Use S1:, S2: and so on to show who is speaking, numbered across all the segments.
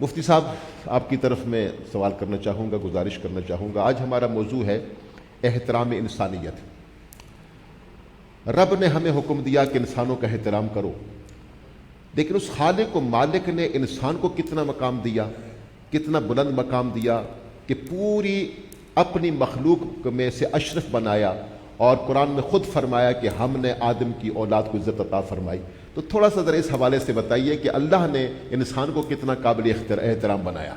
S1: مفتی صاحب آپ کی طرف میں سوال کرنا چاہوں گا، گزارش کرنا چاہوں گا۔ آج ہمارا موضوع ہے احترام انسانیت۔ رب نے ہمیں حکم دیا کہ انسانوں کا احترام کرو، لیکن اس خالق و مالک نے انسان کو کتنا مقام دیا، کتنا بلند مقام دیا کہ پوری اپنی مخلوق میں سے اشرف بنایا، اور قرآن میں خود فرمایا کہ ہم نے آدم کی اولاد کو عزت عطا فرمائی۔ تو تھوڑا سا ذرا اس حوالے سے بتائیے کہ اللہ نے انسان کو کتنا قابل احترام بنایا۔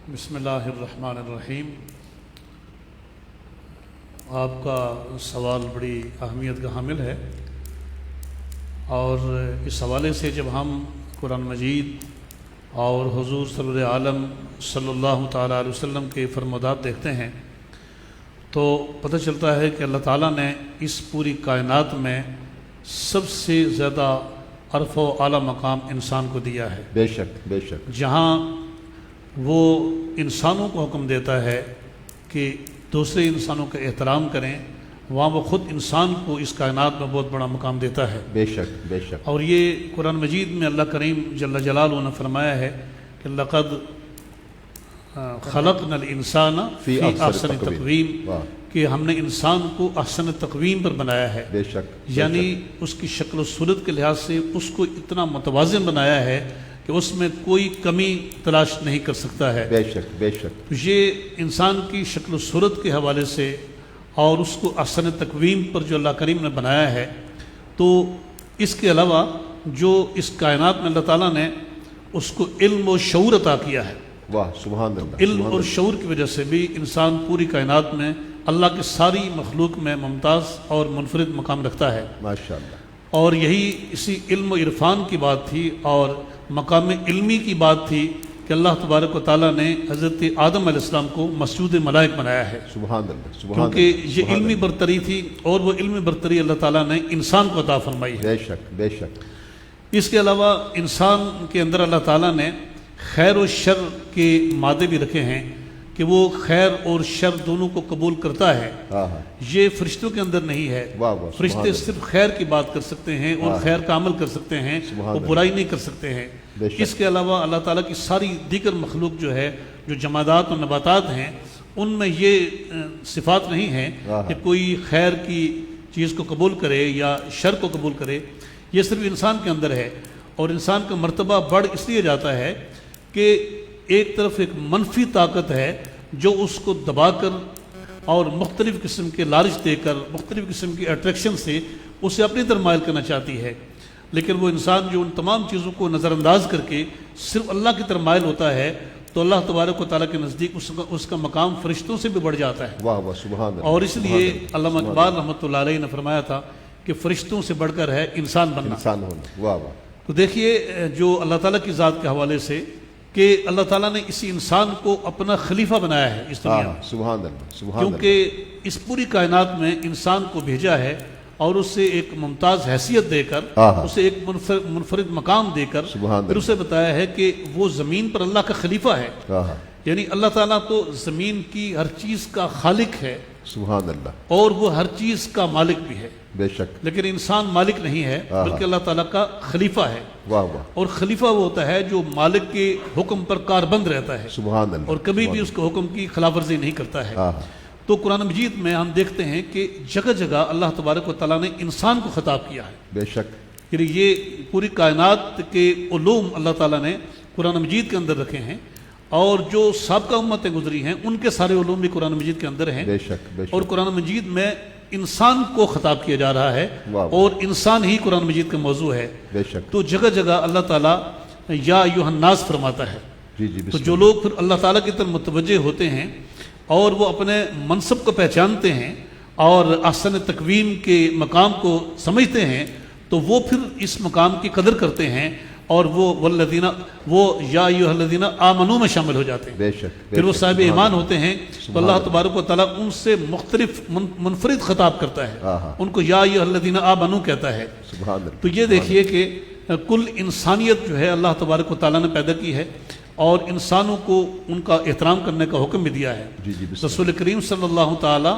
S2: بسم اللہ الرحمن الرحیم۔ آپ کا سوال بڑی اہمیت کا حامل ہے، اور اس حوالے سے جب ہم قرآن مجید اور حضور صلی عالم صلی اللہ تعالیٰ علیہ وسلم کے فرمودات دیکھتے ہیں تو پتہ چلتا ہے کہ اللہ تعالیٰ نے اس پوری کائنات میں سب سے زیادہ عرف و اعلیٰ مقام انسان کو دیا ہے۔
S1: بے شک بے شک۔
S2: جہاں وہ انسانوں کو حکم دیتا ہے کہ دوسرے انسانوں کا احترام کریں، وہاں وہ خود انسان کو اس کائنات میں بہت بڑا مقام دیتا ہے۔
S1: بے شک بے شک۔
S2: اور یہ قرآن مجید میں اللہ کریم جل جلالہ نے فرمایا ہے کہ لقد خلقنا الانسان فی احسن تقویم، کہ ہم نے انسان کو احسن تقویم پر بنایا ہے۔
S1: بے شک۔
S2: یعنی اس کی شکل و صورت کے لحاظ سے اس کو اتنا متوازن بنایا ہے کہ اس میں کوئی کمی تلاش نہیں کر سکتا ہے۔
S1: بے شک بے شک۔
S2: یہ انسان کی شکل و صورت کے حوالے سے اور اس کو احسن تقویم پر جو اللہ کریم نے بنایا ہے، تو اس کے علاوہ جو اس کائنات میں اللہ تعالیٰ نے اس کو علم و شعور عطا کیا ہے۔
S1: واہ سبحان اللہ۔
S2: علم اور شعور کی وجہ سے بھی انسان پوری کائنات میں اللہ کی ساری مخلوق میں ممتاز اور منفرد مقام رکھتا ہے۔
S1: ماشاءاللہ۔
S2: اور یہی اسی علم و عرفان کی بات تھی اور مقام علمی کی بات تھی کہ اللہ تبارک و تعالیٰ نے حضرت آدم علیہ السلام کو مسجود ملائک بنایا ہے،
S1: سبحان اللہ سبحان اللہ۔
S2: کیونکہ یہ علمی برتری تھی، اور وہ علمی برتری اللہ تعالیٰ نے انسان کو عطا فرمائی ہے۔
S1: بے شک بے شک۔
S2: اس کے علاوہ انسان کے اندر اللہ تعالیٰ نے خیر و شر کے مادے بھی رکھے ہیں کہ وہ خیر اور شر دونوں کو قبول کرتا ہے۔ یہ فرشتوں کے اندر نہیں ہے۔ فرشتے صرف خیر کی بات کر سکتے ہیں اور خیر کا عمل کر سکتے ہیں، وہ برائی نہیں کر سکتے ہیں۔ اس کے علاوہ اللہ تعالیٰ کی ساری دیگر مخلوق جو ہے، جو جمادات اور نباتات ہیں، ان میں یہ صفات نہیں ہیں کہ کوئی خیر کی چیز کو قبول کرے یا شر کو قبول کرے۔ یہ صرف انسان کے اندر ہے، اور انسان کا مرتبہ بڑھ اس لیے جاتا ہے کہ ایک طرف ایک منفی طاقت ہے جو اس کو دبا کر اور مختلف قسم کے لالچ دے کر، مختلف قسم کی اٹریکشن سے اسے اپنی طرف مائل کرنا چاہتی ہے، لیکن وہ انسان جو ان تمام چیزوں کو نظر انداز کر کے صرف اللہ کی طرف مائل ہوتا ہے تو اللہ تبارک و تعالیٰ کے نزدیک اس کا مقام فرشتوں سے بھی بڑھ جاتا ہے۔
S1: واہ واہ سبحان اللہ۔
S2: اور اس لیے علامہ اقبال رحمۃ اللہ علیہ نے فرمایا تھا کہ فرشتوں سے بڑھ کر ہے انسان بننا۔
S1: انسان ہونا۔ واہ واہ۔
S2: تو دیکھیے جو اللہ تعالیٰ کی ذات کے حوالے سے کہ اللہ تعالیٰ نے اسی انسان کو اپنا خلیفہ بنایا ہے اس دنیا میں،
S1: سبحان اللہ سبحان اللہ۔
S2: کیونکہ اس پوری کائنات میں انسان کو بھیجا ہے اور اسے ایک ممتاز حیثیت دے کر، اسے ایک منفرد مقام دے کر، پھر اسے بتایا ہے کہ وہ زمین پر اللہ کا خلیفہ ہے۔ یعنی اللہ تعالیٰ تو زمین کی ہر چیز کا خالق ہے،
S1: سبحان اللہ،
S2: اور وہ ہر چیز کا مالک بھی ہے۔
S1: بے شک۔
S2: لیکن انسان مالک نہیں ہے بلکہ اللہ تعالیٰ کا خلیفہ ہے۔
S1: واہ واہ۔
S2: اور خلیفہ وہ ہوتا ہے جو مالک کے حکم پر کاربند رہتا ہے،
S1: سبحان اللہ،
S2: اور کبھی بھی اس کے حکم کی خلاف ورزی نہیں کرتا ہے۔ تو قرآن مجید میں ہم دیکھتے ہیں کہ جگہ جگہ اللہ تبارک و تعالیٰ نے انسان کو خطاب کیا ہے۔
S1: بے شک۔
S2: یعنی یہ پوری کائنات کے علوم اللہ تعالیٰ نے قرآن مجید کے اندر رکھے ہیں، اور جو سابقہ امتیں گزری ہیں ان کے سارے علوم بھی قرآن مجید کے اندر ہیں۔
S1: بے شک بے شک۔
S2: اور قرآن مجید میں انسان کو خطاب کیا جا رہا ہے، اور انسان ہی قرآن مجید کا موضوع ہے۔
S1: بے شک۔
S2: تو جگہ جگہ اللہ تعالیٰ یا ایھا الناس فرماتا ہے۔
S1: جی جی۔
S2: تو جو لوگ پھر اللہ تعالیٰ کی طرف متوجہ ہوتے ہیں اور وہ اپنے منصب کو پہچانتے ہیں اور احسن تقویم کے مقام کو سمجھتے ہیں، تو وہ پھر اس مقام کی قدر کرتے ہیں، اور وہ یا ایھا الذین آمنوا میں شامل ہو جاتے ہیں۔
S1: بے شک۔
S2: پھر وہ صاحب ایمان ہوتے ہیں تو اللہ تبارک و تعالیٰ ان سے مختلف منفرد خطاب کرتا ہے، ان کو یا ایھا الذین آمنوا کہتا ہے۔
S1: سبحان اللہ۔
S2: تو یہ دیکھیے کہ کل انسانیت جو ہے اللہ تبارک و تعالیٰ نے پیدا کی ہے، اور انسانوں کو ان کا احترام کرنے کا حکم بھی دیا ہے۔ رسول کریم صلی اللہ تعالیٰ